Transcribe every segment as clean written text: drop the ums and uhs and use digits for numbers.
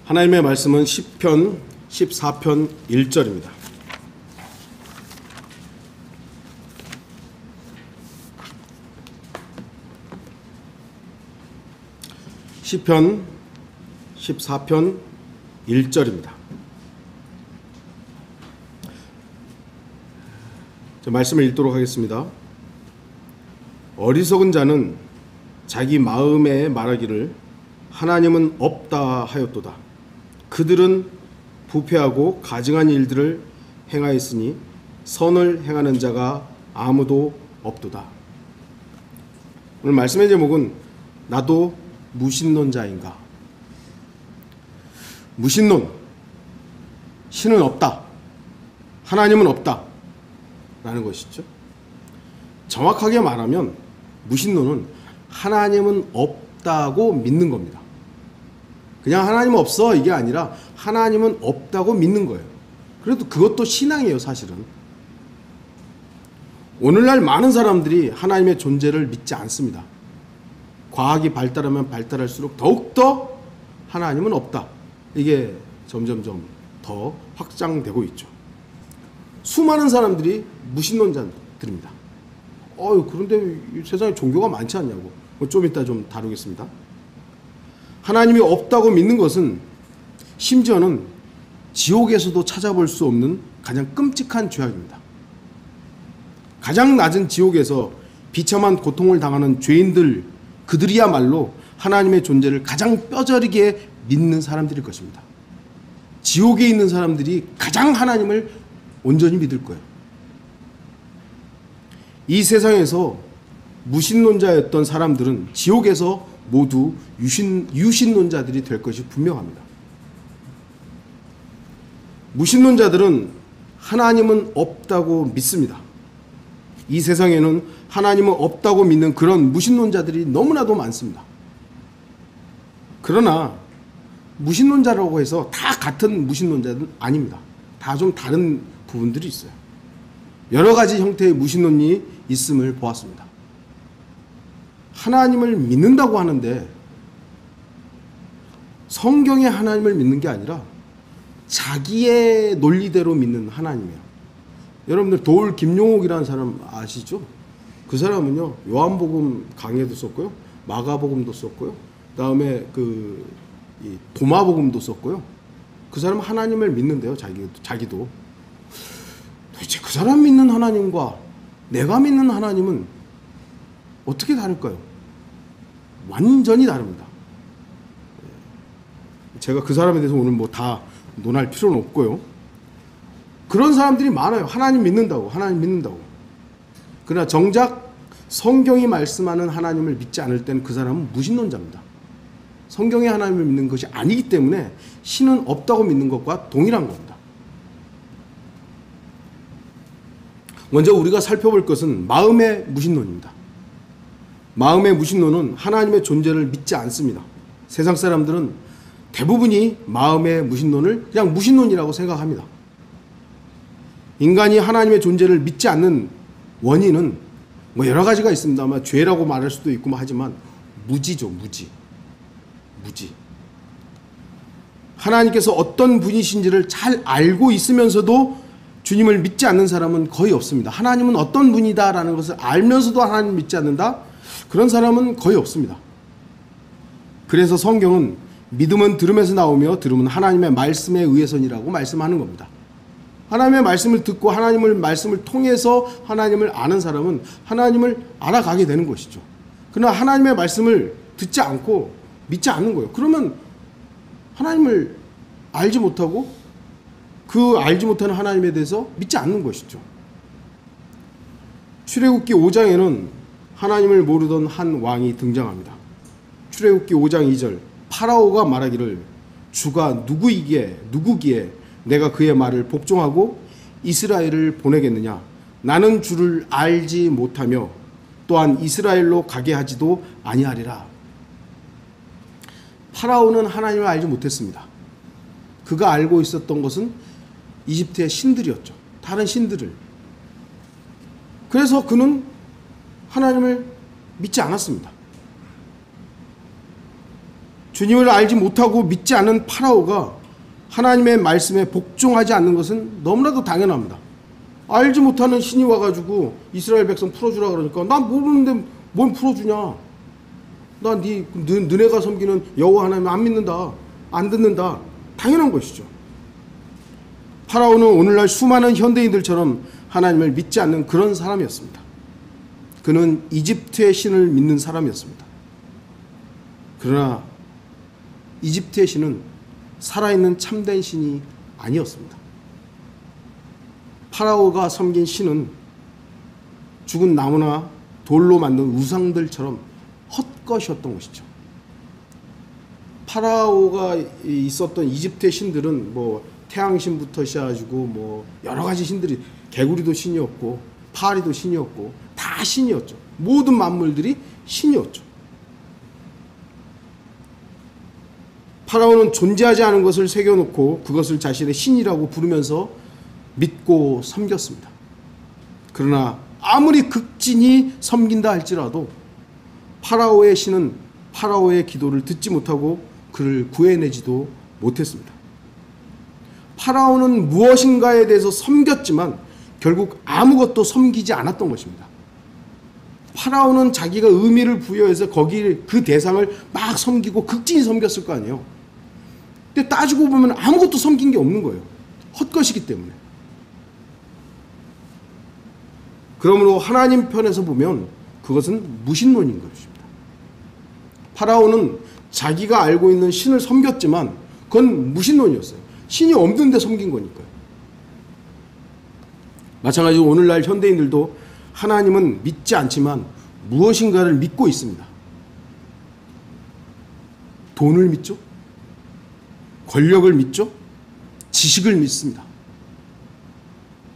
하나님의 말씀은 시편 14편 1절입니다. 시편 14편 1절입니다. 말씀을 읽도록 하겠습니다. 어리석은 자는 자기 마음에 말하기를 하나님은 없다 하였도다. 그들은 부패하고 가증한 일들을 행하였으니 선을 행하는 자가 아무도 없도다. 오늘 말씀의 제목은 나도 무신론자인가? 무신론, 신은 없다, 하나님은 없다 라는 것이죠. 정확하게 말하면 무신론은 하나님은 없다고 믿는 겁니다. 그냥 하나님은 없어 이게 아니라 하나님은 없다고 믿는 거예요. 그래도 그것도 신앙이에요. 사실은 오늘날 많은 사람들이 하나님의 존재를 믿지 않습니다. 과학이 발달하면 발달할수록 더욱더 하나님은 없다, 이게 점점점 더 확장되고 있죠. 수많은 사람들이 무신론자들입니다. 그런데 세상에 종교가 많지 않냐고. 좀 이따 좀 다루겠습니다. 하나님이 없다고 믿는 것은 심지어는 지옥에서도 찾아볼 수 없는 가장 끔찍한 죄악입니다. 가장 낮은 지옥에서 비참한 고통을 당하는 죄인들, 그들이야말로 하나님의 존재를 가장 뼈저리게 믿는 사람들일 것입니다. 지옥에 있는 사람들이 가장 하나님을 온전히 믿을 거예요. 이 세상에서 무신론자였던 사람들은 지옥에서 모두 유신론자들이 될 것이 분명합니다. 무신론자들은 하나님은 없다고 믿습니다. 이 세상에는 하나님은 없다고 믿는 그런 무신론자들이 너무나도 많습니다. 그러나 무신론자라고 해서 다 같은 무신론자는 아닙니다. 다 좀 다른 부분들이 있어요. 여러 가지 형태의 무신론이 있음을 보았습니다. 하나님을 믿는다고 하는데 성경의 하나님을 믿는 게 아니라 자기의 논리대로 믿는 하나님이에요. 여러분들 도울 김용옥이라는 사람 아시죠? 그 사람은요, 요한복음 강해도 썼고요, 마가복음도 썼고요, 그 다음에 이 도마복음도 썼고요. 그 사람은 하나님을 믿는데요, 자기도. 도대체 그 사람 믿는 하나님과 내가 믿는 하나님은 어떻게 다를까요? 완전히 다릅니다. 제가 그 사람에 대해서 오늘 다 논할 필요는 없고요. 그런 사람들이 많아요. 하나님 믿는다고. 그러나 정작 성경이 말씀하는 하나님을 믿지 않을 때는 그 사람은 무신론자입니다. 성경의 하나님을 믿는 것이 아니기 때문에 신은 없다고 믿는 것과 동일한 겁니다. 먼저 우리가 살펴볼 것은 마음의 무신론입니다. 마음의 무신론은 하나님의 존재를 믿지 않습니다. 세상 사람들은 대부분이 마음의 무신론을 그냥 무신론이라고 생각합니다. 인간이 하나님의 존재를 믿지 않는 원인은 여러 가지가 있습니다만 죄라고 말할 수도 있고 하지만 무지죠. 무지. 하나님께서 어떤 분이신지를 잘 알고 있으면서도 주님을 믿지 않는 사람은 거의 없습니다. 하나님은 어떤 분이다라는 것을 알면서도 하나님을 믿지 않는다? 그런 사람은 거의 없습니다. 그래서 성경은 믿음은 들음에서 나오며 들음은 하나님의 말씀에 의해서니라고 말씀하는 겁니다. 하나님의 말씀을 듣고 하나님의 말씀을 통해서 하나님을 아는 사람은 하나님을 알아가게 되는 것이죠. 그러나 하나님의 말씀을 듣지 않고 믿지 않는 거예요. 그러면 하나님을 알지 못하고 그 알지 못하는 하나님에 대해서 믿지 않는 것이죠. 출애굽기 5장에는 하나님을 모르던 한 왕이 등장합니다. 출애굽기 5장 2절, 파라오가 말하기를 주가 누구기에 내가 그의 말을 복종하고 이스라엘을 보내겠느냐? 나는 주를 알지 못하며 또한 이스라엘로 가게 하지도 아니하리라. 파라오는 하나님을 알지 못했습니다. 그가 알고 있었던 것은 이집트의 신들이었죠. 다른 신들을. 그래서 그는 하나님을 믿지 않았습니다. 주님을 알지 못하고 믿지 않는 파라오가 하나님의 말씀에 복종하지 않는 것은 너무나도 당연합니다. 알지 못하는 신이 와가지고 이스라엘 백성 풀어주라 그러니까 난 모르는데 뭔 풀어주냐. 난 너네가 섬기는 여호와 하나님 안 믿는다. 안 듣는다. 당연한 것이죠. 파라오는 오늘날 수많은 현대인들처럼 하나님을 믿지 않는 그런 사람이었습니다. 그는 이집트의 신을 믿는 사람이었습니다. 그러나 이집트의 신은 살아있는 참된 신이 아니었습니다. 파라오가 섬긴 신은 죽은 나무나 돌로 만든 우상들처럼 헛것이었던 것이죠. 파라오가 있었던 이집트의 신들은 뭐 태양신부터 시작해가지고 뭐 여러 가지 신들이, 개구리도 신이었고 파리도 신이었고 다 신이었죠. 모든 만물들이 신이었죠. 파라오는 존재하지 않은 것을 새겨놓고 그것을 자신의 신이라고 부르면서 믿고 섬겼습니다. 그러나 아무리 극진히 섬긴다 할지라도 파라오의 신은 파라오의 기도를 듣지 못하고 그를 구해내지도 못했습니다. 파라오는 무엇인가에 대해서 섬겼지만 결국 아무것도 섬기지 않았던 것입니다. 파라오는 자기가 의미를 부여해서 그 대상을 막 섬기고 극진히 섬겼을 거 아니에요. 근데 따지고 보면 아무것도 섬긴 게 없는 거예요. 헛것이기 때문에. 그러므로 하나님 편에서 보면 그것은 무신론인 것입니다. 파라오는 자기가 알고 있는 신을 섬겼지만 그건 무신론이었어요. 신이 없는데 섬긴 거니까요. 마찬가지로 오늘날 현대인들도 하나님은 믿지 않지만 무엇인가를 믿고 있습니다. 돈을 믿죠? 권력을 믿죠? 지식을 믿습니다.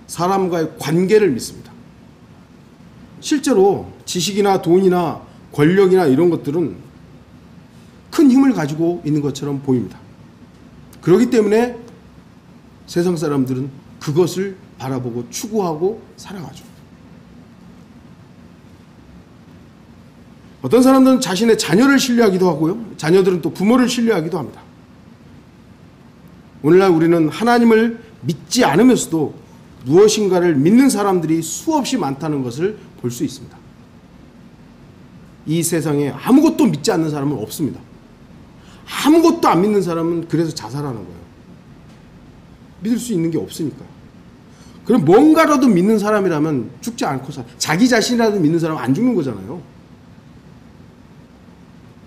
사람과의 관계를 믿습니다. 실제로 지식이나 돈이나 권력이나 이런 것들은 큰 힘을 가지고 있는 것처럼 보입니다. 그렇기 때문에 세상 사람들은 그것을 바라보고 추구하고 살아가죠. 어떤 사람들은 자신의 자녀를 신뢰하기도 하고요. 자녀들은 또 부모를 신뢰하기도 합니다. 오늘날 우리는 하나님을 믿지 않으면서도 무엇인가를 믿는 사람들이 수없이 많다는 것을 볼 수 있습니다. 이 세상에 아무것도 믿지 않는 사람은 없습니다. 아무것도 안 믿는 사람은 그래서 자살하는 거예요. 믿을 수 있는 게 없으니까요. 그럼 뭔가라도 믿는 사람이라면 죽지 않고 자기 자신이라도 믿는 사람은 안 죽는 거잖아요.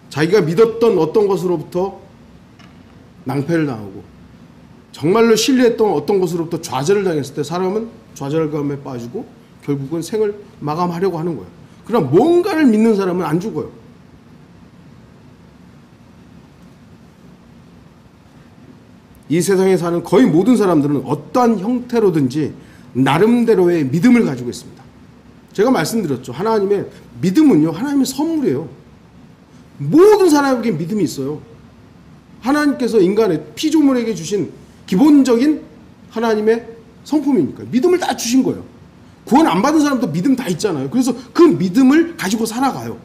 자기가 믿었던 어떤 것으로부터 낭패를 당하고 정말로 신뢰했던 어떤 것으로부터 좌절을 당했을 때 사람은 좌절감에 빠지고 결국은 생을 마감하려고 하는 거예요. 그러나 뭔가를 믿는 사람은 안 죽어요. 이 세상에 사는 거의 모든 사람들은 어떠한 형태로든지 나름대로의 믿음을 가지고 있습니다. 제가 말씀드렸죠. 하나님의 믿음은요, 하나님의 선물이에요. 모든 사람에게 믿음이 있어요. 하나님께서 인간의 피조물에게 주신 기본적인 하나님의 성품이니까 믿음을 다 주신 거예요. 구원 안 받은 사람도 믿음 다 있잖아요. 그래서 그 믿음을 가지고 살아가요.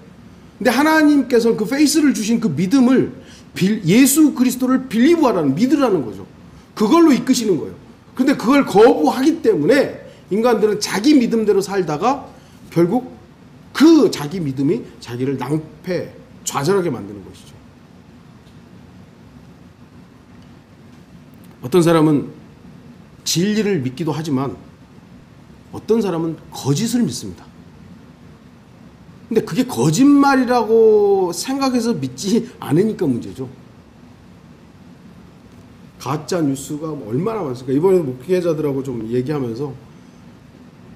근데 하나님께서 그 페이스를 주신 그 믿음을 예수 그리스도를 빌리브하라는, 믿으라는 거죠. 그걸로 이끄시는 거예요. 근데 그걸 거부하기 때문에 인간들은 자기 믿음대로 살다가 결국 그 자기 믿음이 자기를 낭패, 좌절하게 만드는 것이죠. 어떤 사람은 진리를 믿기도 하지만 어떤 사람은 거짓을 믿습니다. 근데 그게 거짓말이라고 생각해서 믿지 않으니까 문제죠. 가짜 뉴스가 얼마나 많습니까? 이번에 목회자들하고 좀 얘기하면서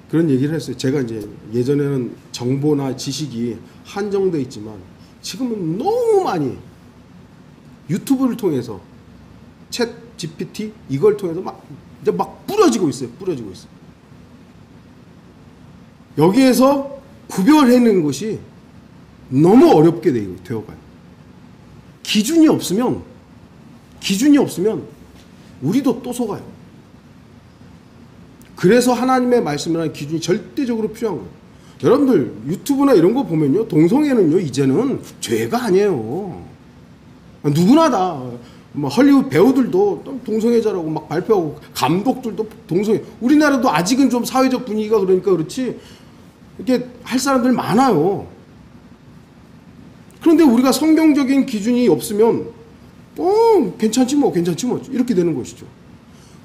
그런 얘기를 했어요. 제가 이제 예전에는 정보나 지식이 한정되어 있지만 지금은 너무 많이 유튜브를 통해서 챗 GPT 이걸 통해서 이제 막 뿌려지고 있어요. 뿌려지고 있어요. 여기에서 구별해내는 것이 너무 어렵게 되어가요. 기준이 없으면 우리도 또 속아요. 그래서 하나님의 말씀이라는 기준이 절대적으로 필요한 거예요. 여러분들 유튜브나 이런 거 보면요, 동성애는요 이제는 죄가 아니에요. 누구나 다. 뭐 헐리우드 배우들도 동성애자라고 막 발표하고 감독들도 동성애. 우리나라도 아직은 좀 사회적 분위기가 그러니까 그렇지 이렇게 할 사람들 많아요. 그런데 우리가 성경적인 기준이 없으면 괜찮지 뭐 이렇게 되는 것이죠.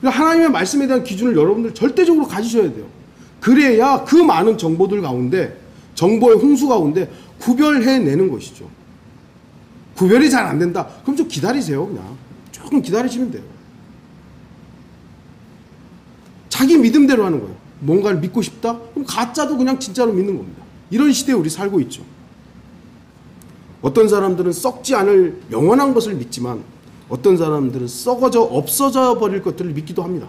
그러니까 하나님의 말씀에 대한 기준을 여러분들 절대적으로 가지셔야 돼요. 그래야 그 많은 정보들 가운데 정보의 홍수 가운데 구별해내는 것이죠. 구별이 잘 안 된다. 그럼 좀 기다리세요. 그냥 조금 기다리시면 돼요. 자기 믿음대로 하는 거예요. 뭔가를 믿고 싶다? 그럼 가짜도 그냥 진짜로 믿는 겁니다. 이런 시대에 우리 살고 있죠. 어떤 사람들은 썩지 않을 영원한 것을 믿지만 어떤 사람들은 썩어져 없어져 버릴 것들을 믿기도 합니다.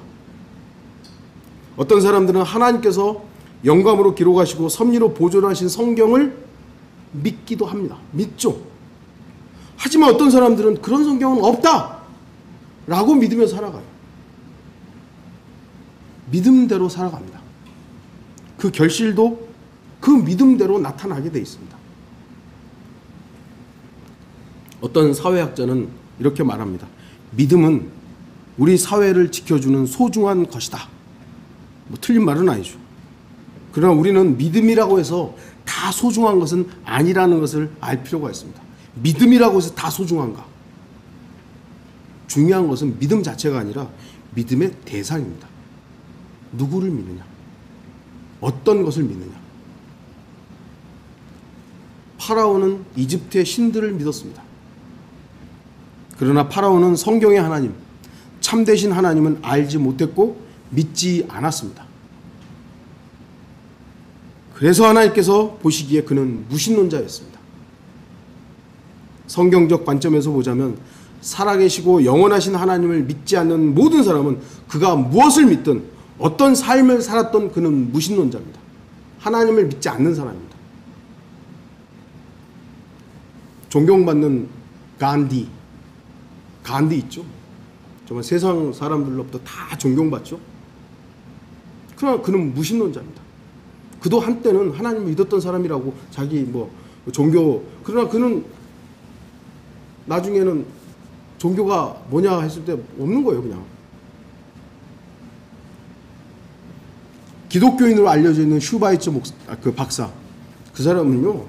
어떤 사람들은 하나님께서 영감으로 기록하시고 섭리로 보존하신 성경을 믿기도 합니다. 믿죠. 하지만 어떤 사람들은 그런 성경은 없다 라고 믿으며 살아가요. 믿음대로 살아갑니다. 그 결실도 그 믿음대로 나타나게 되어 있습니다. 어떤 사회학자는 이렇게 말합니다. 믿음은 우리 사회를 지켜주는 소중한 것이다. 뭐 틀린 말은 아니죠. 그러나 우리는 믿음이라고 해서 다 소중한 것은 아니라는 것을 알 필요가 있습니다. 믿음이라고 해서 다 소중한가? 중요한 것은 믿음 자체가 아니라 믿음의 대상입니다. 누구를 믿느냐? 어떤 것을 믿느냐? 파라오는 이집트의 신들을 믿었습니다. 그러나 파라오는 성경의 하나님, 참되신 하나님은 알지 못했고 믿지 않았습니다. 그래서 하나님께서 보시기에 그는 무신론자였습니다. 성경적 관점에서 보자면 살아계시고 영원하신 하나님을 믿지 않는 모든 사람은 그가 무엇을 믿든 어떤 삶을 살았던 그는 무신론자입니다. 하나님을 믿지 않는 사람입니다. 존경받는 간디 있죠. 정말 세상 사람들로부터 다 존경받죠. 그러나 그는 무신론자입니다. 그도 한때는 하나님을 믿었던 사람이라고 자기 종교, 그러나 그는 나중에는 종교가 뭐냐 했을 때 없는 거예요. 그냥 기독교인으로 알려져 있는 슈바이처 그 박사, 그 사람은요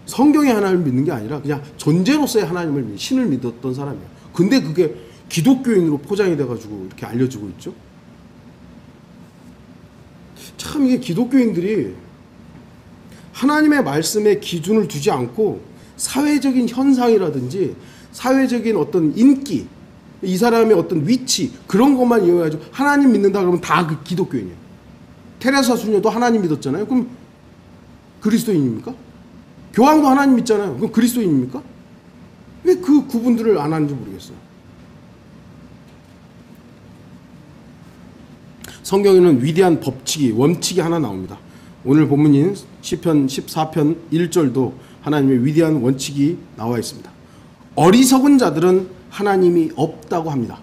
성경의 하나님을 믿는 게 아니라 그냥 존재로서의 하나님을 신을 믿었던 사람이에요. 근데 그게 기독교인으로 포장이 돼가지고 이렇게 알려지고 있죠. 참 이게 기독교인들이 하나님의 말씀에 기준을 두지 않고 사회적인 현상이라든지 사회적인 어떤 인기, 이 사람의 어떤 위치 그런 것만 이용해가지고 하나님 믿는다 그러면 다 그 기독교인이에요. 테레사 수녀도 하나님 믿었잖아요. 그럼 그리스도인입니까? 교황도 하나님 믿잖아요. 그럼 그리스도인입니까? 왜 그 구분들을 안 하는지 모르겠어요. 성경에는 위대한 법칙이, 원칙이 하나 나옵니다. 오늘 본문인 시편 14편 1절도 하나님의 위대한 원칙이 나와 있습니다. 어리석은 자들은 하나님이 없다고 합니다.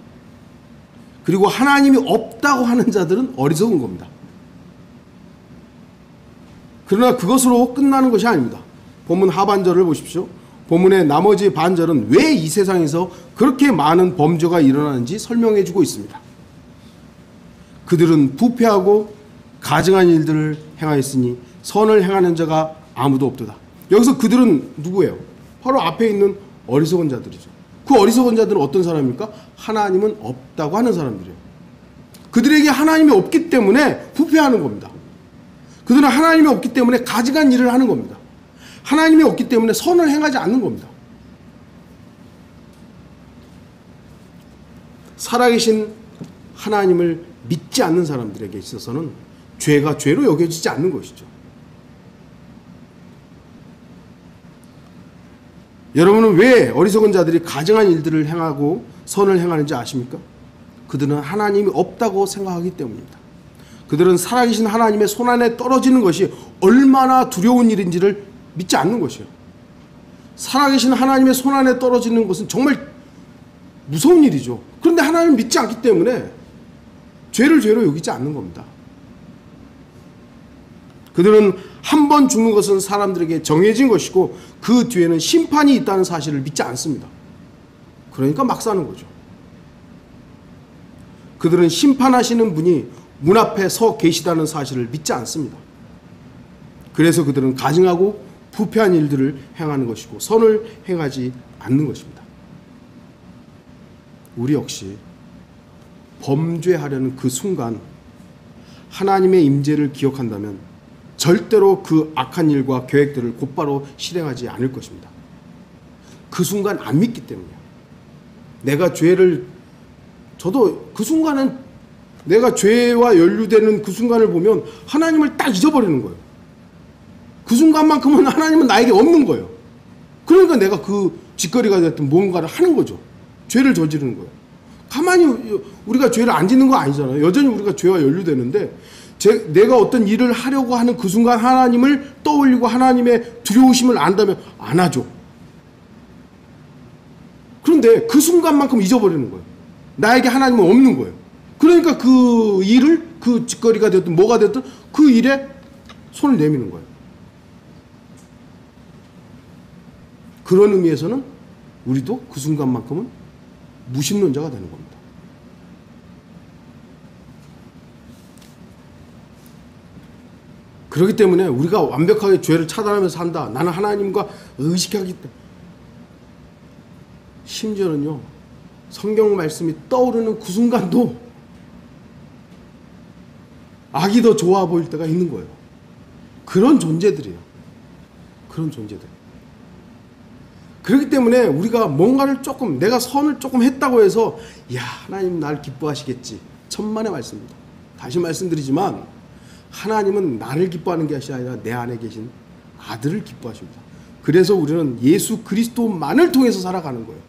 그리고 하나님이 없다고 하는 자들은 어리석은 겁니다. 그러나 그것으로 끝나는 것이 아닙니다. 본문 하반절을 보십시오. 본문의 나머지 반절은 왜 이 세상에서 그렇게 많은 범죄가 일어나는지 설명해 주고 있습니다. 그들은 부패하고 가증한 일들을 행하였으니 선을 행하는 자가 아무도 없도다. 여기서 그들은 누구예요? 바로 앞에 있는 어리석은 자들이죠. 그 어리석은 자들은 어떤 사람입니까? 하나님은 없다고 하는 사람들이에요. 그들에게 하나님이 없기 때문에 부패하는 겁니다. 그들은 하나님이 없기 때문에 가증한 일을 하는 겁니다. 하나님이 없기 때문에 선을 행하지 않는 겁니다. 살아계신 하나님을 믿지 않는 사람들에게 있어서는 죄가 죄로 여겨지지 않는 것이죠. 여러분은 왜 어리석은 자들이 가증한 일들을 행하고 선을 행하는지 아십니까? 그들은 하나님이 없다고 생각하기 때문입니다. 그들은 살아계신 하나님의 손안에 떨어지는 것이 얼마나 두려운 일인지를 믿지 않는 것이에요. 살아계신 하나님의 손안에 떨어지는 것은 정말 무서운 일이죠. 그런데 하나님을 믿지 않기 때문에 죄를 죄로 여기지 않는 겁니다. 그들은 한 번 죽는 것은 사람들에게 정해진 것이고 그 뒤에는 심판이 있다는 사실을 믿지 않습니다. 그러니까 막 사는 거죠. 그들은 심판하시는 분이 문 앞에 서 계시다는 사실을 믿지 않습니다. 그래서 그들은 가증하고 부패한 일들을 행하는 것이고 선을 행하지 않는 것입니다. 우리 역시 범죄하려는 그 순간 하나님의 임재를 기억한다면 절대로 그 악한 일과 계획들을 곧바로 실행하지 않을 것입니다. 그 순간 안 믿기 때문이에요. 내가 죄를, 저도 그 순간은 내가 죄와 연루되는 그 순간을 보면 하나님을 딱 잊어버리는 거예요. 그 순간만큼은 하나님은 나에게 없는 거예요. 그러니까 내가 그 짓거리가 됐든 뭔가를 하는 거죠. 죄를 저지르는 거예요. 가만히 우리가 죄를 안 짓는 거 아니잖아요. 여전히 우리가 죄와 연루되는데 내가 어떤 일을 하려고 하는 그 순간 하나님을 떠올리고 하나님의 두려우심을 안다면 안 하죠. 그런데 그 순간만큼 잊어버리는 거예요. 나에게 하나님은 없는 거예요. 그러니까 그 일을, 그 짓거리가 됐든 뭐가 됐든 그 일에 손을 내미는 거예요. 그런 의미에서는 우리도 그 순간만큼은 무신론자가 되는 겁니다. 그렇기 때문에 우리가 완벽하게 죄를 차단하면서 산다. 나는 하나님과 의식하기 때문에. 심지어는요, 성경 말씀이 떠오르는 그 순간도 악이 더 좋아 보일 때가 있는 거예요. 그런 존재들이에요. 그런 존재들. 그렇기 때문에 우리가 뭔가를 조금, 내가 선을 조금 했다고 해서 야, 하나님 날 기뻐하시겠지. 천만의 말씀입니다. 다시 말씀드리지만 하나님은 나를 기뻐하는 것이 아니라 내 안에 계신 아들을 기뻐하십니다. 그래서 우리는 예수 그리스도만을 통해서 살아가는 거예요.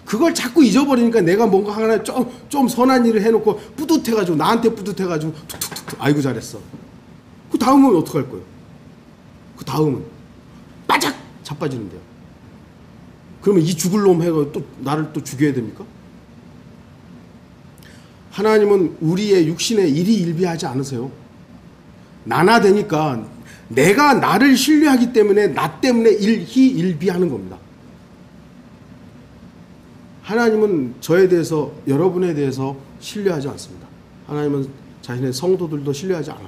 그걸 자꾸 잊어버리니까 내가 뭔가 하나 좀 선한 일을 해놓고 뿌듯해가지고, 나한테 뿌듯해가지고 툭툭툭 아이고 잘했어. 그 다음은 어떡할 거예요? 그 다음은 빠작 자빠지는데요. 그러면 이 죽을 놈 해가 또 나를 또 죽여야 됩니까? 하나님은 우리의 육신에 일희일비하지 않으세요. 나나되니까 내가 나를 신뢰하기 때문에 나 때문에 일희일비하는 겁니다. 하나님은 저에 대해서, 여러분에 대해서 신뢰하지 않습니다. 하나님은 자신의 성도들도 신뢰하지 않아요.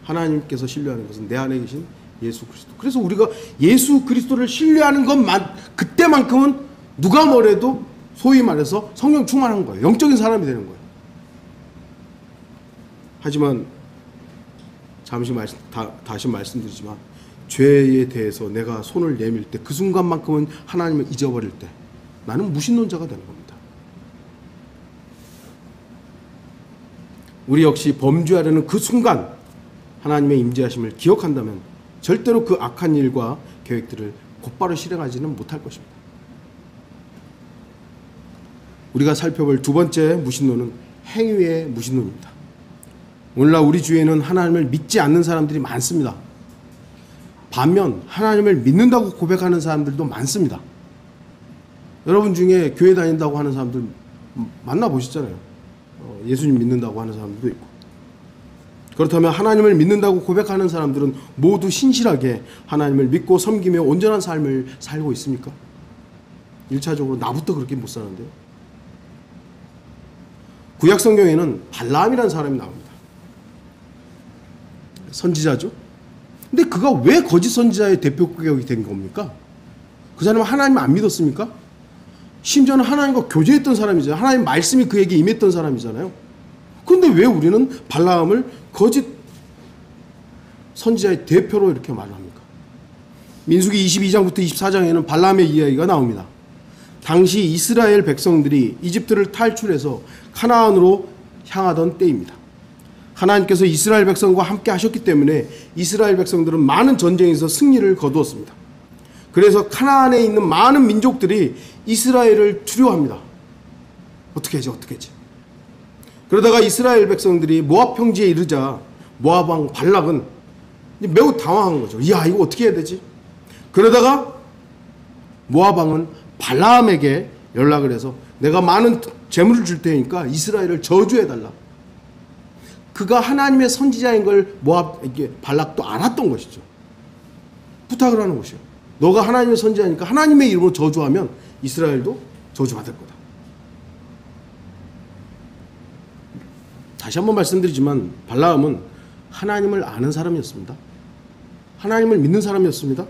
하나님께서 신뢰하는 것은 내 안에 계신 예수 그리스도. 그래서 우리가 예수 그리스도를 신뢰하는 것만, 그때만큼은 누가 뭐래도 소위 말해서 성령 충만한 거예요. 영적인 사람이 되는 거예요. 하지만 다시 말씀드리지만 죄에 대해서 내가 손을 내밀 때, 그 순간만큼은 하나님을 잊어버릴 때 나는 무신론자가 되는 겁니다. 우리 역시 범죄하려는 그 순간 하나님의 임재하심을 기억한다면 절대로 그 악한 일과 계획들을 곧바로 실행하지는 못할 것입니다. 우리가 살펴볼 두 번째 무신론은 행위의 무신론입니다. 오늘날 우리 주위에는 하나님을 믿지 않는 사람들이 많습니다. 반면 하나님을 믿는다고 고백하는 사람들도 많습니다. 여러분 중에 교회 다닌다고 하는 사람들 만나보셨잖아요. 예수님 믿는다고 하는 사람들도 있고. 그렇다면 하나님을 믿는다고 고백하는 사람들은 모두 신실하게 하나님을 믿고 섬기며 온전한 삶을 살고 있습니까? 1차적으로 나부터 그렇게 못 사는데요. 구약 성경에는 발람이라는 사람이 나옵니다. 선지자죠. 근데 그가 왜 거짓 선지자의 대표격이 된 겁니까? 그 사람은 하나님을 안 믿었습니까? 심지어는 하나님과 교제했던 사람이잖아요. 하나님 말씀이 그에게 임했던 사람이잖아요. 그런데 왜 우리는 발람을 거짓 선지자의 대표로 이렇게 말을 합니까? 민수기 22장부터 24장에는 발람의 이야기가 나옵니다. 당시 이스라엘 백성들이 이집트를 탈출해서 카나안으로 향하던 때입니다. 하나님께서 이스라엘 백성과 함께 하셨기 때문에 이스라엘 백성들은 많은 전쟁에서 승리를 거두었습니다. 그래서 카나안에 있는 많은 민족들이 이스라엘을 두려워합니다. 어떻게 하지? 그러다가 이스라엘 백성들이 모압 평지에 이르자 모압 왕 발락은 매우 당황한 거죠. 이야, 이거 어떻게 해야 되지? 그러다가 모압 왕은 발람에게 연락을 해서 내가 많은 재물을 줄 테니까 이스라엘을 저주해달라. 그가 하나님의 선지자인 걸 발락도 알았던 것이죠. 부탁을 하는 것이요. 너가 하나님의 선지자니까 하나님의 이름으로 저주하면 이스라엘도 저주받을 거다. 다시 한번 말씀드리지만 발라함은 하나님을 아는 사람이었습니다. 하나님을 믿는 사람이었습니다.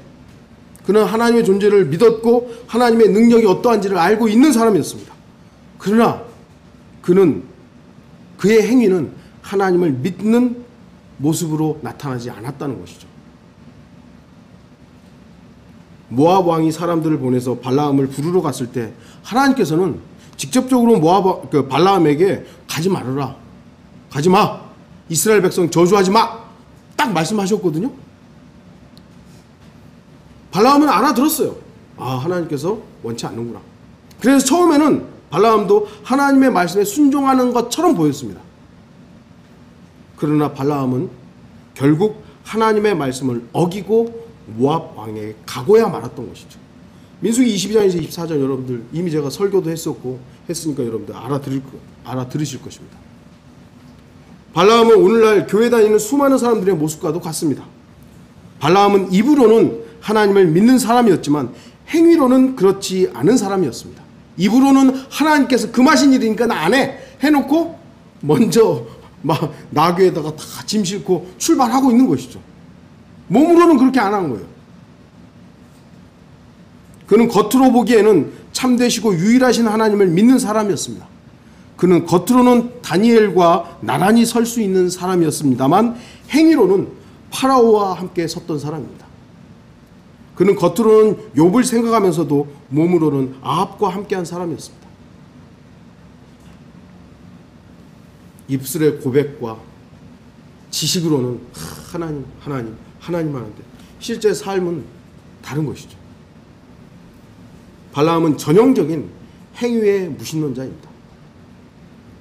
그는 하나님의 존재를 믿었고 하나님의 능력이 어떠한지를 알고 있는 사람이었습니다. 그러나 그는 그의 행위는 하나님을 믿는 모습으로 나타나지 않았다는 것이죠. 모압 왕이 사람들을 보내서 발라함을 부르러 갔을 때 하나님께서는 직접적으로 발라함에게 가지 말아라, 가지 마, 이스라엘 백성 저주하지 마, 딱 말씀하셨거든요. 발라함은 알아들었어요. 아, 하나님께서 원치 않는구나. 그래서 처음에는 발라함도 하나님의 말씀에 순종하는 것처럼 보였습니다. 그러나 발라함은 결국 하나님의 말씀을 어기고 모압 왕에게 가고야 말았던 것이죠. 민수기 22장에서 24장 여러분들 이미 제가 설교도 했으니까 여러분들 알아들으실 것입니다. 발라함은 오늘날 교회 다니는 수많은 사람들의 모습과도 같습니다. 발라함은 입으로는 하나님을 믿는 사람이었지만 행위로는 그렇지 않은 사람이었습니다. 입으로는 하나님께서 금하신 일이니까 나 안 해 해놓고 먼저 막 나귀에다가 다 짐 싣고 출발하고 있는 것이죠. 몸으로는 그렇게 안 한 거예요. 그는 겉으로 보기에는 참되시고 유일하신 하나님을 믿는 사람이었습니다. 그는 겉으로는 다니엘과 나란히 설 수 있는 사람이었습니다만 행위로는 파라오와 함께 섰던 사람입니다. 그는 겉으로는 욥을 생각하면서도 몸으로는 아합과 함께한 사람이었습니다. 입술의 고백과 지식으로는 하나님 하는데 실제 삶은 다른 것이죠. 발라함은 전형적인 행위의 무신론자입니다.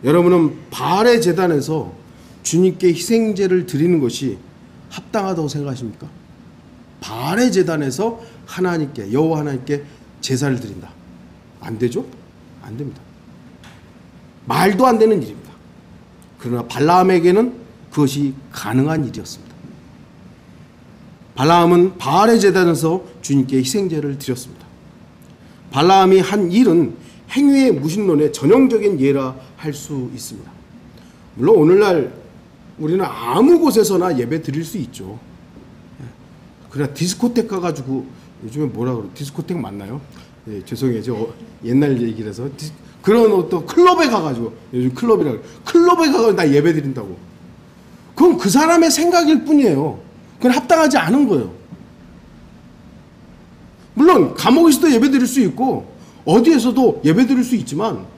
여러분은 바알의 제단에서 주님께 희생제를 드리는 것이 합당하다고 생각하십니까? 바알의 제단에서 하나님께, 여호와 하나님께 제사를 드린다. 안 되죠? 안 됩니다. 말도 안 되는 일입니다. 그러나 발라함에게는 그것이 가능한 일이었습니다. 발라함은 바알의 제단에서 주님께 희생제를 드렸습니다. 발라함이 한 일은 행위의 무신론의 전형적인 예라 할 수 있습니다. 물론 오늘날 우리는 아무 곳에서나 예배 드릴 수 있죠. 그러나 디스코텍 가가지고 요즘에 뭐라 그러? 디스코텍 맞나요? 예, 죄송해요. 저 옛날 얘기를 해서 그런 어떤 클럽에 가가지고 요즘 클럽에 가가지고 나 예배 드린다고. 그건 그 사람의 생각일 뿐이에요. 그건 합당하지 않은 거예요. 물론 감옥에서도 예배 드릴 수 있고 어디에서도 예배 드릴 수 있지만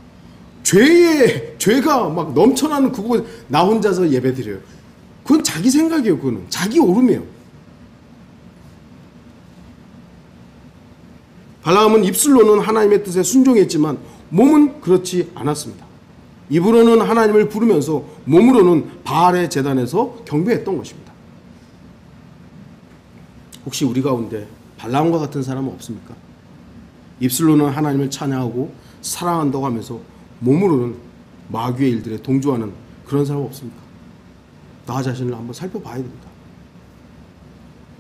죄가 막 넘쳐나는 그곳에 나 혼자서 예배 드려요. 그건 자기 생각이에요. 그거는 자기 오름이에요. 발라함은 입술로는 하나님의 뜻에 순종했지만 몸은 그렇지 않았습니다. 입으로는 하나님을 부르면서 몸으로는 바알의 제단에서 경배했던 것입니다. 혹시 우리 가운데 발라함과 같은 사람은 없습니까? 입술로는 하나님을 찬양하고 사랑한다고 하면서 몸으로는 마귀의 일들에 동조하는 그런 사람 없습니까? 나 자신을 한번 살펴봐야 됩니다.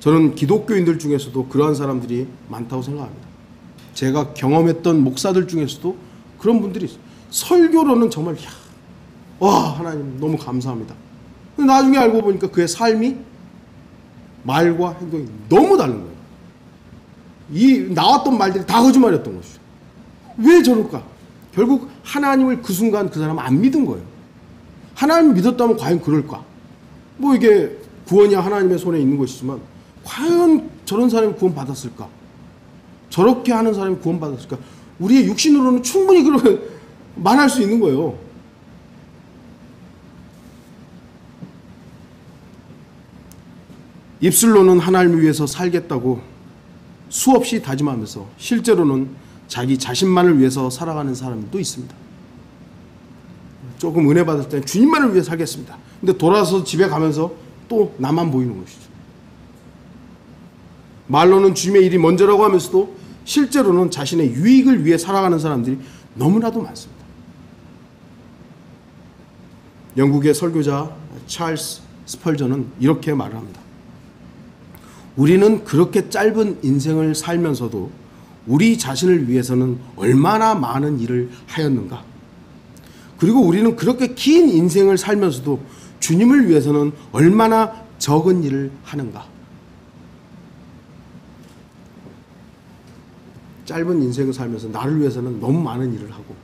저는 기독교인들 중에서도 그러한 사람들이 많다고 생각합니다. 제가 경험했던 목사들 중에서도 그런 분들이 있어요. 설교로는 정말 와 하나님 너무 감사합니다. 나중에 알고 보니까 그의 삶이 말과 행동이 너무 다른 거예요. 이 나왔던 말들이 다 거짓말이었던 것이죠. 왜 저럴까? 결국 하나님을 그 순간 그 사람은 안 믿은 거예요. 하나님을 믿었다면 과연 그럴까? 뭐 이게 구원이 하나님의 손에 있는 것이지만 과연 저런 사람이 구원받았을까? 저렇게 하는 사람이 구원받았을까? 우리의 육신으로는 충분히 그런 말할 수 있는 거예요. 입술로는 하나님을 위해서 살겠다고 수없이 다짐하면서 실제로는 자기 자신만을 위해서 살아가는 사람도 있습니다. 조금 은혜 받을 때는 주님만을 위해 살겠습니다. 근데 돌아서 집에 가면서 또 나만 보이는 것이죠. 말로는 주님의 일이 먼저라고 하면서도 실제로는 자신의 유익을 위해 살아가는 사람들이 너무나도 많습니다. 영국의 설교자 찰스 스펄전은 이렇게 말을 합니다. 우리는 그렇게 짧은 인생을 살면서도 우리 자신을 위해서는 얼마나 많은 일을 하였는가? 그리고 우리는 그렇게 긴 인생을 살면서도 주님을 위해서는 얼마나 적은 일을 하는가? 짧은 인생을 살면서 나를 위해서는 너무 많은 일을 하고,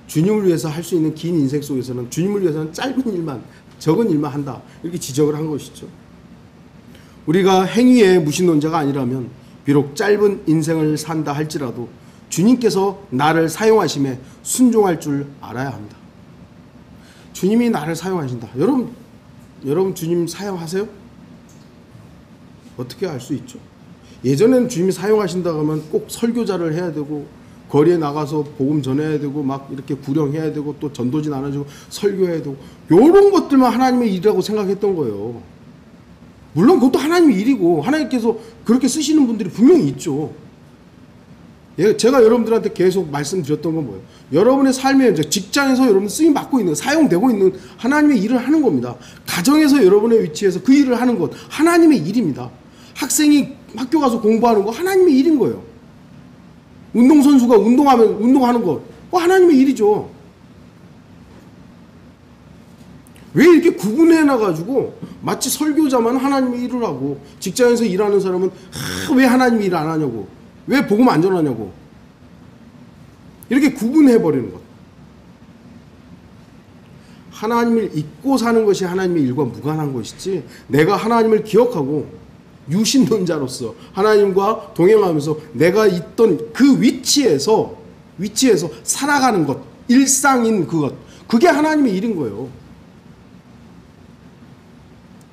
주님을 위해서 할 수 있는 긴 인생 속에서는 주님을 위해서는 짧은 일만, 적은 일만 한다. 이렇게 지적을 한 것이죠. 우리가 행위의 무신론자가 아니라면 비록 짧은 인생을 산다 할지라도 주님께서 나를 사용하심에 순종할 줄 알아야 합니다. 주님이 나를 사용하신다. 여러분 주님 사용하세요? 어떻게 알 수 있죠? 예전에는 주님이 사용하신다고 하면 꼭 설교자를 해야 되고 거리에 나가서 복음 전해야 되고 막 이렇게 구령해야 되고 또 전도지 나눠주고 설교해야 되고 이런 것들만 하나님의 일이라고 생각했던 거예요. 물론 그것도 하나님의 일이고 하나님께서 그렇게 쓰시는 분들이 분명히 있죠. 제가 여러분들한테 계속 말씀드렸던 건 뭐예요? 여러분의 삶에 직장에서 여러분 쓰임 받고 있는, 사용되고 있는 하나님의 일을 하는 겁니다. 가정에서 여러분의 위치에서 그 일을 하는 것 하나님의 일입니다. 학생이 학교 가서 공부하는 거 하나님의 일인 거예요. 운동선수가 운동하는 거 하나님의 일이죠. 왜 이렇게 구분해놔가지고 마치 설교자만 하나님의 일을 하고 직장에서 일하는 사람은 왜 하나님의 일을 안 하냐고, 왜 복음 안 전하냐고 이렇게 구분해버리는 것. 하나님을 잊고 사는 것이 하나님의 일과 무관한 것이지, 내가 하나님을 기억하고 유신론자로서 하나님과 동행하면서 내가 있던 그 위치에서 살아가는 것, 일상인 그것, 그게 하나님의 일인 거예요.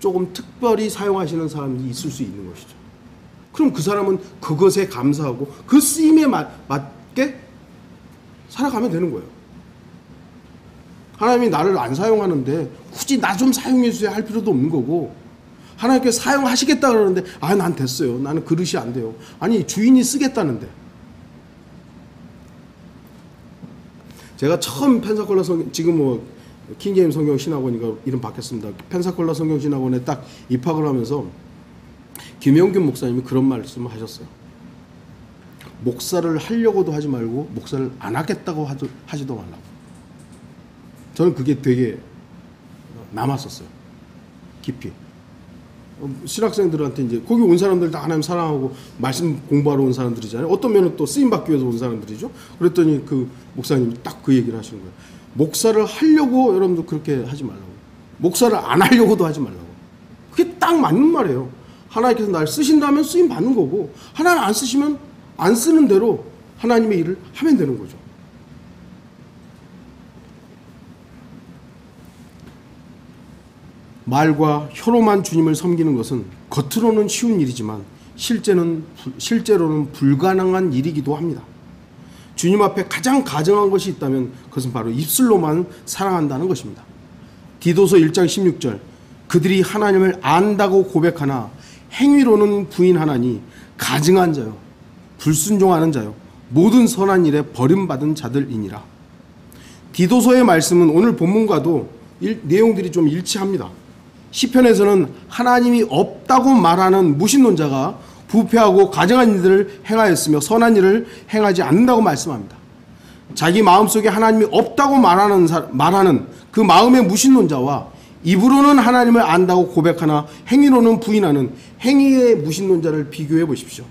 조금 특별히 사용하시는 사람이 있을 수 있는 것이죠. 그럼 그 사람은 그것에 감사하고 그 쓰임에 맞게 살아가면 되는 거예요. 하나님이 나를 안 사용하는데 굳이 나 좀 사용해 주세요 할 필요도 없는 거고, 하나님께서 사용하시겠다 그러는데 난 됐어요, 나는 그릇이 안 돼요. 아니 주인이 쓰겠다는데. 제가 처음 펜사콜라 성경, 지금 뭐 킹제임스 성경 신학원이가 이름 바뀌었습니다. 펜사콜라 성경 신학원에 딱 입학을 하면서 김영균 목사님이 그런 말씀을 하셨어요. 목사를 하려고도 하지 말고 목사를 안 하겠다고 하지도 말라고. 저는 그게 되게 남았었어요. 깊이. 신학생들한테 이제 거기 온 사람들 다 하나님 사랑하고 말씀 공부하러 온 사람들이잖아요. 어떤 면은 또 쓰임 받기 위해서 온 사람들이죠. 그랬더니 그 목사님이 딱 그 얘기를 하시는 거예요. 목사를 하려고 여러분도 그렇게 하지 말라고. 목사를 안 하려고도 하지 말라고. 그게 딱 맞는 말이에요. 하나님께서 날 쓰신다면 쓰임 받는 거고, 하나님 안 쓰시면 안 쓰는 대로 하나님의 일을 하면 되는 거죠. 말과 혀로만 주님을 섬기는 것은 겉으로는 쉬운 일이지만 실제로는 불가능한 일이기도 합니다. 주님 앞에 가장 가정한 것이 있다면 그것은 바로 입술로만 사랑한다는 것입니다. 디도서 1장 16절, 그들이 하나님을 안다고 고백하나 행위로는 부인하나니 가증한 자요, 불순종하는 자요, 모든 선한 일에 버림받은 자들이니라. 디도서의 말씀은 오늘 본문과도 내용들이 좀 일치합니다. 시편에서는 하나님이 없다고 말하는 무신론자가 부패하고 가증한 일들을 행하였으며 선한 일을 행하지 않는다고 말씀합니다. 자기 마음속에 하나님이 없다고 말하는 그 마음의 무신론자와 입으로는 하나님을 안다고 고백하나 행위로는 부인하는 행위의 무신론자를 비교해 보십시오.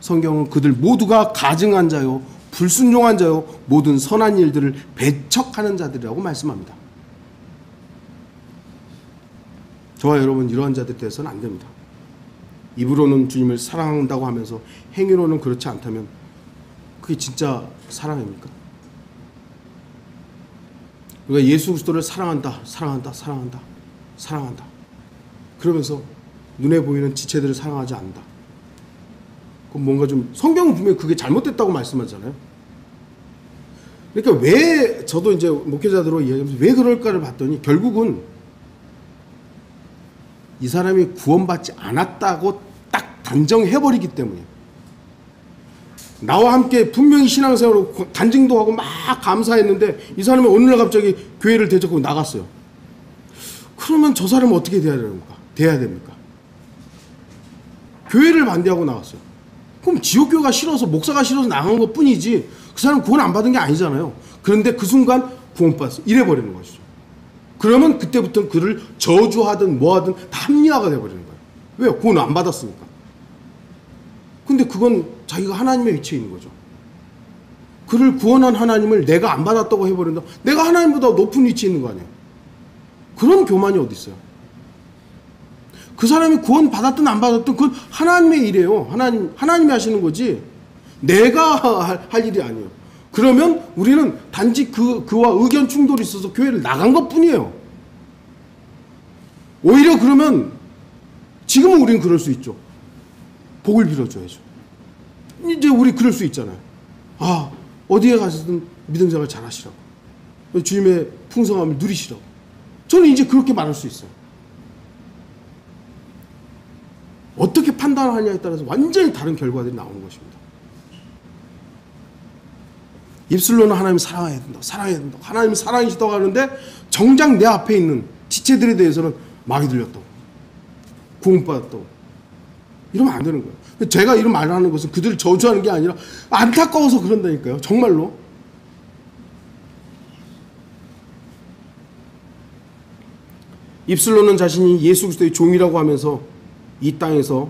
성경은 그들 모두가 가증한 자요, 불순종한 자요, 모든 선한 일들을 배척하는 자들이라고 말씀합니다. 저와 여러분 이러한 자들 되어서는 안 됩니다. 입으로는 주님을 사랑한다고 하면서 행위로는 그렇지 않다면 그게 진짜 사랑입니까? 우리가 예수 그리스도를 사랑한다 그러면서 눈에 보이는 지체들을 사랑하지 않는다. 그럼 뭔가 좀, 성경은 분명히 그게 잘못됐다고 말씀하잖아요. 그러니까 왜, 저도 이제 목회자들로 이야기하면서 왜 그럴까를 봤더니 결국은 이 사람이 구원받지 않았다고 딱 단정해버리기 때문에, 나와 함께 분명히 신앙생활로 간증도 하고 막 감사했는데 이 사람이 어느 날 갑자기 교회를 대적하고 나갔어요. 그러면 저 사람은 어떻게 돼야 됩니까? 교회를 반대하고 나갔어요. 그럼 지옥교가 싫어서 목사가 싫어서 나간 것 뿐이지 그 사람 구원 안 받은 게 아니잖아요. 그런데 그 순간 구원받았어. 이래버리는 것이죠. 그러면 그때부터는 그를 저주하든 뭐하든 다 합리화가 돼버리는 거예요. 왜요? 구원 안 받았으니까. 근데 그건 자기가 하나님의 위치에 있는 거죠. 그를 구원한 하나님을 내가 안 받았다고 해버린다. 내가 하나님보다 높은 위치에 있는 거 아니에요. 그런 교만이 어디 있어요. 그 사람이 구원 받았든 안 받았든 그건 하나님의 일이에요. 하나님이 하시는 거지 내가 할 일이 아니에요. 그러면 우리는 단지 그와 의견 충돌이 있어서 교회를 나간 것 뿐이에요. 오히려 그러면 지금은 우리는 그럴 수 있죠. 복을 빌어줘야죠. 이제 우리 그럴 수 있잖아요. 아, 어디에 가서든 믿음 생활 잘 하시라고. 주님의 풍성함을 누리시라고. 저는 이제 그렇게 말할 수 있어요. 어떻게 판단하냐에 따라서 완전히 다른 결과들이 나오는 것입니다. 입술로는 하나님을 사랑해야 된다. 사랑해야 된다. 하나님이 사랑이시다고 하는데 정작 내 앞에 있는 지체들에 대해서는 마귀 들렸다고. 구원받았다고. 이러면 안 되는 거예요. 제가 이런 말을 하는 것은 그들을 저주하는 게 아니라 안타까워서 그런다니까요. 정말로. 입술로는 자신이 예수 그리스도의 종이라고 하면서 이 땅에서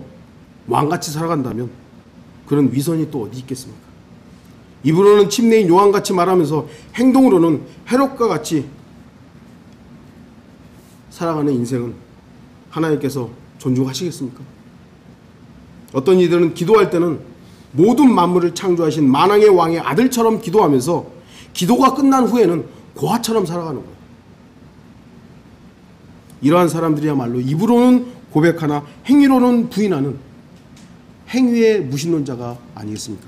왕같이 살아간다면 그런 위선이 또 어디 있겠습니까? 입으로는 침례인 요한같이 말하면서 행동으로는 헤롯과 같이 살아가는 인생은 하나님께서 존중하시겠습니까? 어떤 이들은 기도할 때는 모든 만물을 창조하신 만왕의 왕의 아들처럼 기도하면서 기도가 끝난 후에는 고아처럼 살아가는 거예요. 이러한 사람들이야말로 입으로는 고백하나 행위로는 부인하는 행위의 무신론자가 아니겠습니까?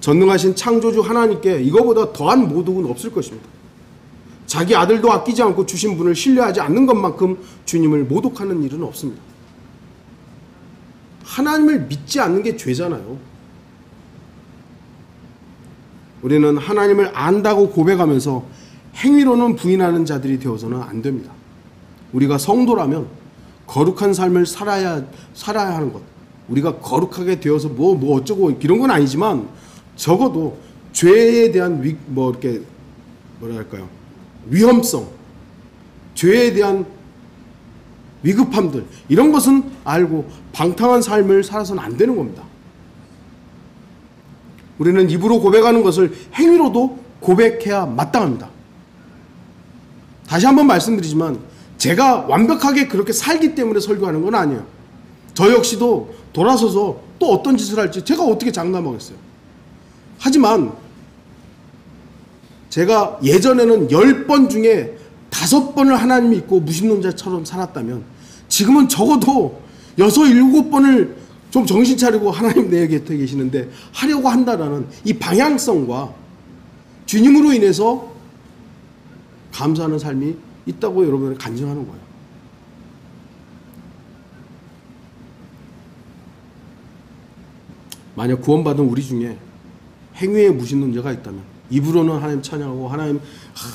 전능하신 창조주 하나님께 이거보다 더한 모독은 없을 것입니다. 자기 아들도 아끼지 않고 주신 분을 신뢰하지 않는 것만큼 주님을 모독하는 일은 없습니다. 하나님을 믿지 않는 게 죄잖아요. 우리는 하나님을 안다고 고백하면서 행위로는 부인하는 자들이 되어서는 안 됩니다. 우리가 성도라면 거룩한 삶을 살아야 하는 것. 우리가 거룩하게 되어서 뭐 어쩌고 이런 건 아니지만 적어도 죄에 대한 위험성, 죄에 대한 위급함들 이런 것은 알고 방탕한 삶을 살아서는 안 되는 겁니다. 우리는 입으로 고백하는 것을 행위로도 고백해야 마땅합니다. 다시 한번 말씀드리지만 제가 완벽하게 그렇게 살기 때문에 설교하는 건 아니에요. 저 역시도 돌아서서 또 어떤 짓을 할지 제가 어떻게 장담하겠어요. 하지만 제가 예전에는 10번 중에 5번을 하나님 믿고 무신론자처럼 살았다면 지금은 적어도 6, 7번을 좀 정신 차리고 하나님 내 곁에 계시는데 하려고 한다라는 이 방향성과 주님으로 인해서 감사하는 삶이 있다고 여러분을 간증하는 거예요. 만약 구원받은 우리 중에 행위의 무신론자가 있다면 입으로는 하나님 찬양하고 하나님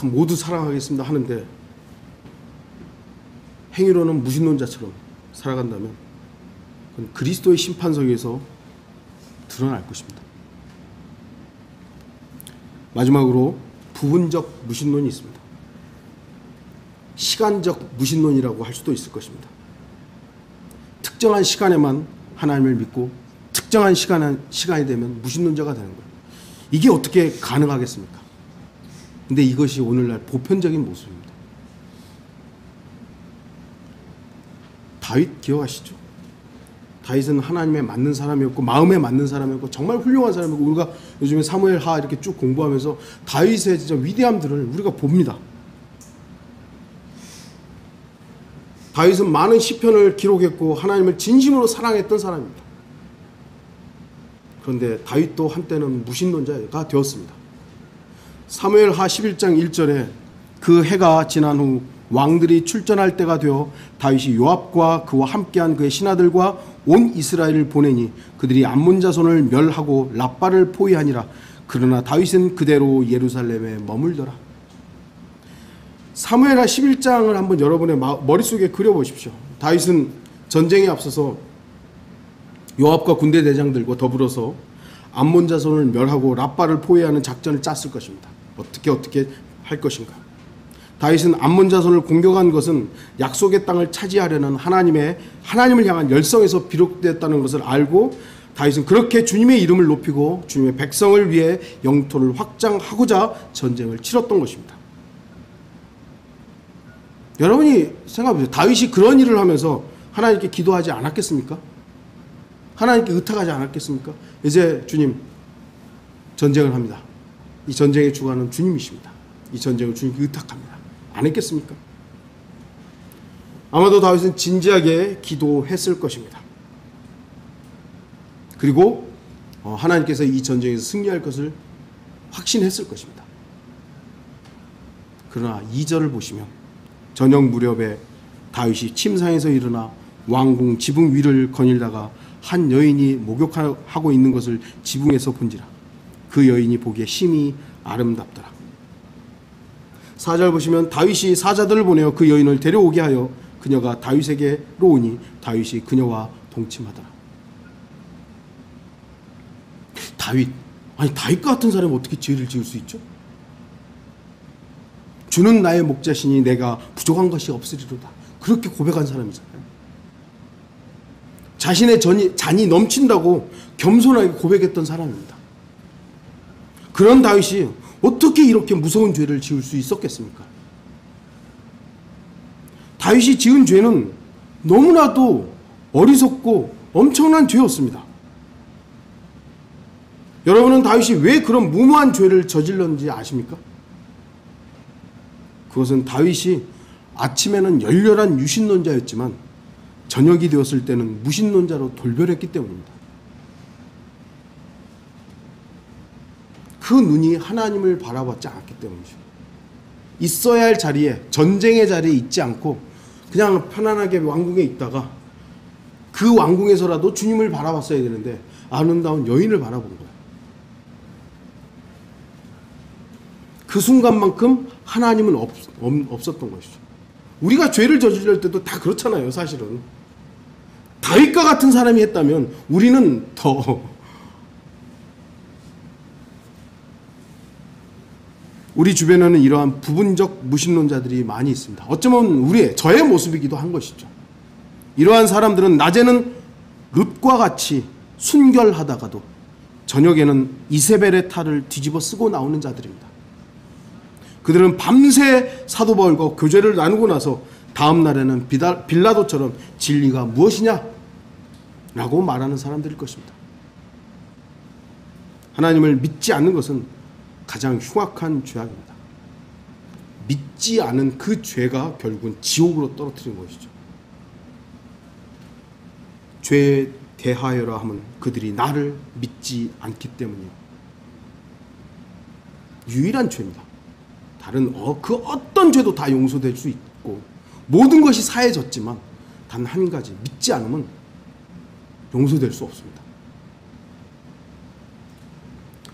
모두 사랑하겠습니다 하는데 행위로는 무신론자처럼 살아간다면 그건 그리스도의 심판석에서 드러날 것입니다. 마지막으로 부분적 무신론이 있습니다. 시간적 무신론이라고 할 수도 있을 것입니다. 특정한 시간에만 하나님을 믿고 특정한 시간이 되면 무신론자가 되는 거예요. 이게 어떻게 가능하겠습니까? 근데 이것이 오늘날 보편적인 모습입니다. 다윗 기억하시죠? 다윗은 하나님에 맞는 사람이었고 마음에 맞는 사람이었고 정말 훌륭한 사람이고 우리가 요즘에 사무엘하 이렇게 쭉 공부하면서 다윗의 진짜 위대함들을 우리가 봅니다. 다윗은 많은 시편을 기록했고 하나님을 진심으로 사랑했던 사람입니다. 그런데 다윗도 한때는 무신론자가 되었습니다. 사무엘하 11장 1절에 그 해가 지난 후 왕들이 출전할 때가 되어 다윗이 요압과 그와 함께한 그의 신하들과 온 이스라엘을 보내니 그들이 암몬 자손을 멸하고 랍바를 포위하니라. 그러나 다윗은 그대로 예루살렘에 머물더라. 사무엘하 11장을 한번 여러분의 머릿속에 그려보십시오. 다윗은 전쟁에 앞서서 요압과 군대 대장들과 더불어서 암몬 자손을 멸하고 랍바를 포위하는 작전을 짰을 것입니다. 어떻게 할 것인가? 다윗은 암몬 자손을 공격한 것은 약속의 땅을 차지하려는 하나님을 향한 열성에서 비롯됐다는 것을 알고 다윗은 그렇게 주님의 이름을 높이고 주님의 백성을 위해 영토를 확장하고자 전쟁을 치렀던 것입니다. 여러분이 생각해보세요. 다윗이 그런 일을 하면서 하나님께 기도하지 않았겠습니까? 하나님께 의탁하지 않았겠습니까? 이제 주님, 전쟁을 합니다. 이 전쟁의 주관은 주님이십니다. 이 전쟁을 주님께 의탁합니다. 안 했겠습니까? 아마도 다윗은 진지하게 기도했을 것입니다. 그리고 하나님께서 이 전쟁에서 승리할 것을 확신했을 것입니다. 그러나 2절을 보시면 저녁 무렵에 다윗이 침상에서 일어나 왕궁 지붕 위를 거닐다가 한 여인이 목욕하고 있는 것을 지붕에서 본지라 그 여인이 보기에 심히 아름답더라. 4절 보시면 다윗이 사자들을 보내어 그 여인을 데려오게 하여 그녀가 다윗에게로 오니 다윗이 그녀와 동침하더라. 다윗 같은 사람이 어떻게 죄를 지을 수 있죠? 주는 나의 목자시니 내가 부족한 것이 없으리로다. 그렇게 고백한 사람이잖아요. 자신의 잔이 넘친다고 겸손하게 고백했던 사람입니다. 그런 다윗이 어떻게 이렇게 무서운 죄를 지을 수 있었겠습니까? 다윗이 지은 죄는 너무나도 어리석고 엄청난 죄였습니다. 여러분은 다윗이 왜 그런 무모한 죄를 저질렀는지 아십니까? 그것은 다윗이 아침에는 열렬한 유신론자였지만 저녁이 되었을 때는 무신론자로 돌변했기 때문입니다. 그 눈이 하나님을 바라봤지 않았기 때문이죠. 있어야 할 자리에, 전쟁의 자리에 있지 않고 그냥 편안하게 왕궁에 있다가 그 왕궁에서라도 주님을 바라봤어야 되는데 아름다운 여인을 바라본 거예요. 그 순간만큼 하나님은 없었던 것이죠. 우리가 죄를 저지를 때도 다 그렇잖아요. 사실은 다윗과 같은 사람이 했다면 우리는 더 우리 주변에는 이러한 부분적 무신론자들이 많이 있습니다. 어쩌면 저의 모습이기도 한 것이죠. 이러한 사람들은 낮에는 룻과 같이 순결하다가도 저녁에는 이세벨의 탈을 뒤집어 쓰고 나오는 자들입니다. 그들은 밤새 사도 바울과 교제를 나누고 나서 다음 날에는 빌라도처럼 진리가 무엇이냐? 라고 말하는 사람들일 것입니다. 하나님을 믿지 않는 것은 가장 흉악한 죄악입니다. 믿지 않은 그 죄가 결국은 지옥으로 떨어뜨리는 것이죠. 죄에 대하여라 함은 그들이 나를 믿지 않기 때문이요. 유일한 죄입니다. 다른 그 어떤 죄도 다 용서될 수 있고 모든 것이 사해졌지만 단 한 가지, 믿지 않으면 용서될 수 없습니다.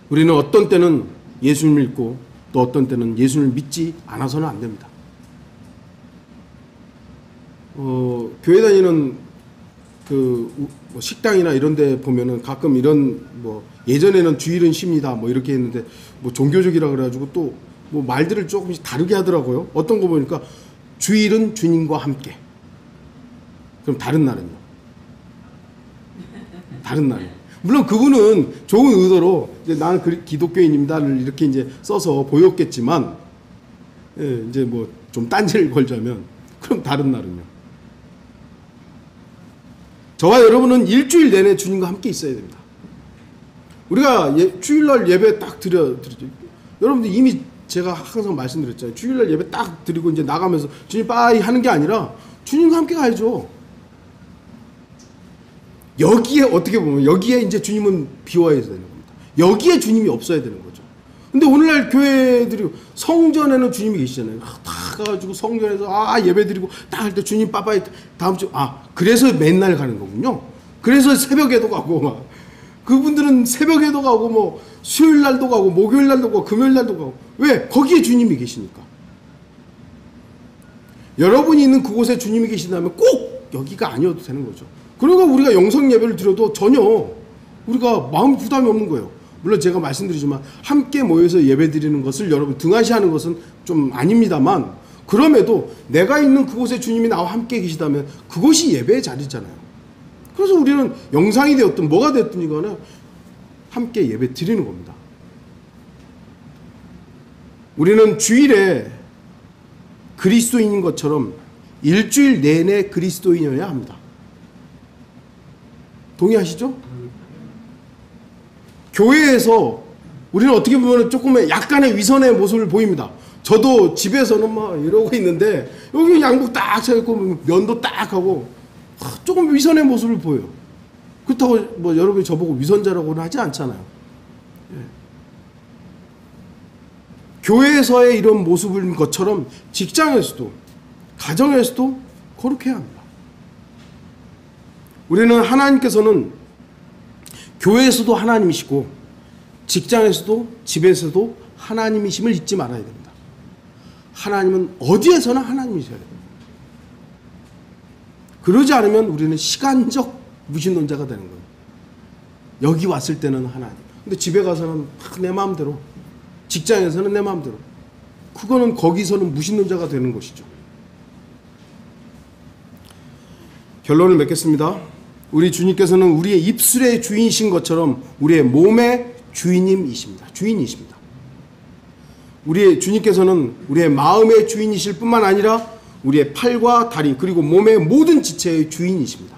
우리는 어떤 때는 예수님을 믿고 또 어떤 때는 예수님을 믿지 않아서는 안 됩니다. 교회 다니는 뭐 식당이나 이런 데 보면은 가끔 이런 예전에는 주일은 쉽니다 이렇게 했는데 종교적이라 그래가지고 또 말들을 조금씩 다르게 하더라고요. 어떤 거 보니까 주일은 주님과 함께. 그럼 다른 날은요? 다른 날은. 물론 그분은 좋은 의도로 이제 나는 기독교인입니다를 이렇게 이제 써서 보였겠지만, 이제 좀 딴지를 걸자면, 그럼 다른 날은요? 저와 여러분은 일주일 내내 주님과 함께 있어야 됩니다. 우리가 주일날 예배 딱 드리죠. 여러분들 이미 제가 항상 말씀드렸잖아요. 주일날 예배 딱 드리고 이제 나가면서 주님 빠이 하는 게 아니라 주님과 함께 가야죠. 여기에 어떻게 보면 여기에 이제 주님은 비워야 되는 겁니다. 여기에 주님이 없어야 되는 거죠. 근데 오늘날 교회들이 성전에는 주님이 계시잖아요. 다 가가지고 성전에서 예배 드리고 딱 할 때 주님 빠빠이 다음 주 그래서 맨날 가는 거군요. 그래서 새벽에도 가고 그분들은 새벽에도 가고 수요일 날도 가고 목요일 날도 가고 금요일 날도 가고 왜? 거기에 주님이 계시니까. 여러분이 있는 그곳에 주님이 계신다면 꼭 여기가 아니어도 되는 거죠. 그러니까 우리가 영성 예배를 드려도 전혀 우리가 마음 부담이 없는 거예요. 물론 제가 말씀드리지만 함께 모여서 예배 드리는 것을 여러분 등한시하는 것은 좀 아닙니다만, 그럼에도 내가 있는 그곳에 주님이 나와 함께 계시다면 그것이 예배의 자리잖아요. 그래서 우리는 영상이 되었든 뭐가 되었든 이거는 함께 예배 드리는 겁니다. 우리는 주일에 그리스도인인 것처럼 일주일 내내 그리스도인이어야 합니다. 동의하시죠? 교회에서 우리는 어떻게 보면 조금 약간의 위선의 모습을 보입니다. 저도 집에서는 막 이러고 있는데 여기 양복 딱 차있고 면도 딱 하고 조금 위선의 모습을 보여요. 그렇다고 뭐 여러분이 저보고 위선자라고는 하지 않잖아요. 예. 교회에서의 이런 모습인 것처럼 직장에서도 가정에서도 거룩해야 합니다. 우리는 하나님께서는 교회에서도 하나님이시고 직장에서도 집에서도 하나님이심을 잊지 말아야 됩니다. 하나님은 어디에서나 하나님이셔야 됩니다. 그러지 않으면 우리는 시간적 무신론자가 되는 거예요. 여기 왔을 때는 하나님, 근데 집에 가서는 내 마음대로, 직장에서는 내 마음대로. 그거는 거기서는 무신론자가 되는 것이죠. 결론을 맺겠습니다. 우리 주님께서는 우리의 입술의 주인이신 것처럼 우리의 몸의 주인이십니다. 우리의 주님께서는 우리의 마음의 주인이실 뿐만 아니라 우리의 팔과 다리 그리고 몸의 모든 지체의 주인이십니다.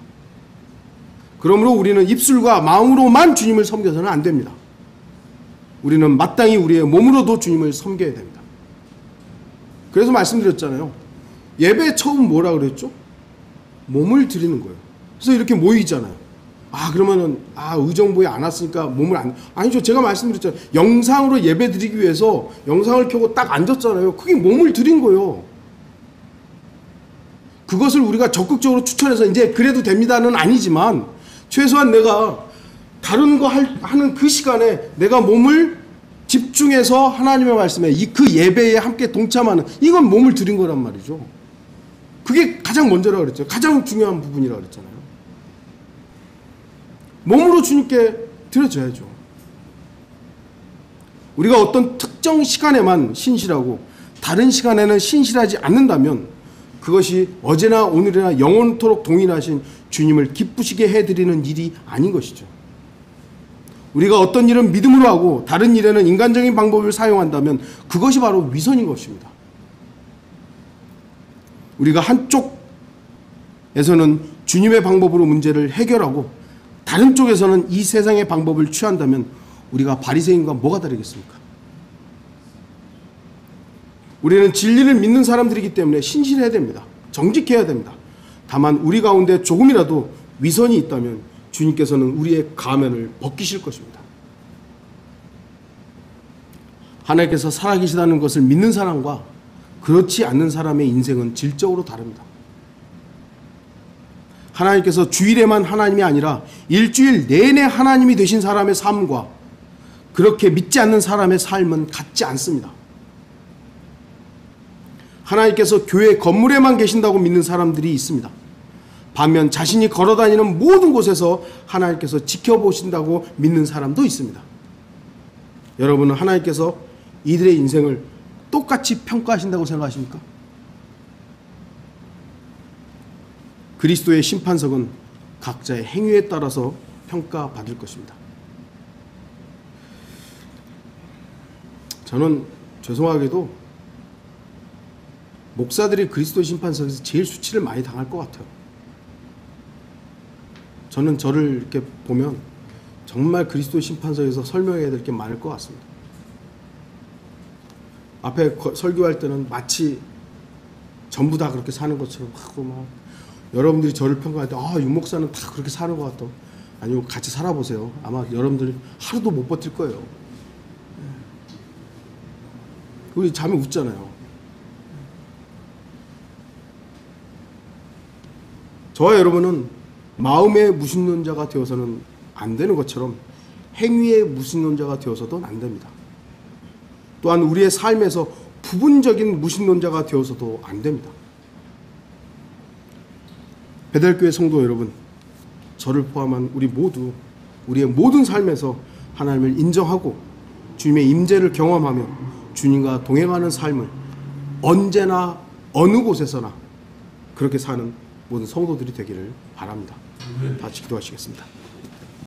그러므로 우리는 입술과 마음으로만 주님을 섬겨서는 안 됩니다. 우리는 마땅히 우리의 몸으로도 주님을 섬겨야 됩니다. 그래서 말씀드렸잖아요. 예배 처음 뭐라 그랬죠? 몸을 드리는 거예요. 그래서 이렇게 모이잖아요. 그러면은 의정부에 안 왔으니까 몸을 안, 아니죠. 제가 말씀드렸잖아요. 영상으로 예배 드리기 위해서 영상을 켜고 딱 앉았잖아요. 그게 몸을 드린 거예요. 그것을 우리가 적극적으로 추천해서 이제 그래도 됩니다는 아니지만 최소한 내가 다른 거 하는 그 시간에 내가 몸을 집중해서 하나님의 말씀에 그 예배에 함께 동참하는, 이건 몸을 드린 거란 말이죠. 그게 가장 먼저라고 그랬죠. 가장 중요한 부분이라고 그랬잖아요. 몸으로 주님께 드려줘야죠. 우리가 어떤 특정 시간에만 신실하고 다른 시간에는 신실하지 않는다면 그것이 어제나 오늘이나 영원토록 동일하신 주님을 기쁘시게 해드리는 일이 아닌 것이죠. 우리가 어떤 일은 믿음으로 하고 다른 일에는 인간적인 방법을 사용한다면 그것이 바로 위선인 것입니다. 우리가 한쪽에서는 주님의 방법으로 문제를 해결하고 다른 쪽에서는 이 세상의 방법을 취한다면 우리가 바리새인과 뭐가 다르겠습니까? 우리는 진리를 믿는 사람들이기 때문에 신실해야 됩니다. 정직해야 됩니다. 다만 우리 가운데 조금이라도 위선이 있다면 주님께서는 우리의 가면을 벗기실 것입니다. 하나님께서 살아계시다는 것을 믿는 사람과 그렇지 않는 사람의 인생은 질적으로 다릅니다. 하나님께서 주일에만 하나님이 아니라 일주일 내내 하나님이 되신 사람의 삶과 그렇게 믿지 않는 사람의 삶은 같지 않습니다. 하나님께서 교회 건물에만 계신다고 믿는 사람들이 있습니다. 반면 자신이 걸어다니는 모든 곳에서 하나님께서 지켜보신다고 믿는 사람도 있습니다. 여러분은 하나님께서 이들의 인생을 똑같이 평가하신다고 생각하십니까? 그리스도의 심판석은 각자의 행위에 따라서 평가받을 것입니다. 저는 죄송하게도 목사들이 그리스도의 심판석에서 제일 수치를 많이 당할 것 같아요. 저는 저를 이렇게 보면 정말 그리스도의 심판석에서 설명해야 될 게 많을 것 같습니다. 앞에 설교할 때는 마치 전부 다 그렇게 사는 것처럼 하고 막 여러분들이 저를 평가할 때 유 목사는 다 그렇게 사는 것 같다. 아니요, 같이 살아보세요. 아마 여러분들이 하루도 못 버틸 거예요. 우리 잠이 웃잖아요. 저와 여러분은 마음의 무신론자가 되어서는 안 되는 것처럼 행위의 무신론자가 되어서도 안 됩니다. 또한 우리의 삶에서 부분적인 무신론자가 되어서도 안 됩니다. 베델교회 성도 여러분, 저를 포함한 우리 모두 우리의 모든 삶에서 하나님을 인정하고 주님의 임재를 경험하며 주님과 동행하는 삶을 언제나 어느 곳에서나 그렇게 사는 모든 성도들이 되기를 바랍니다. 같이 기도하시겠습니다.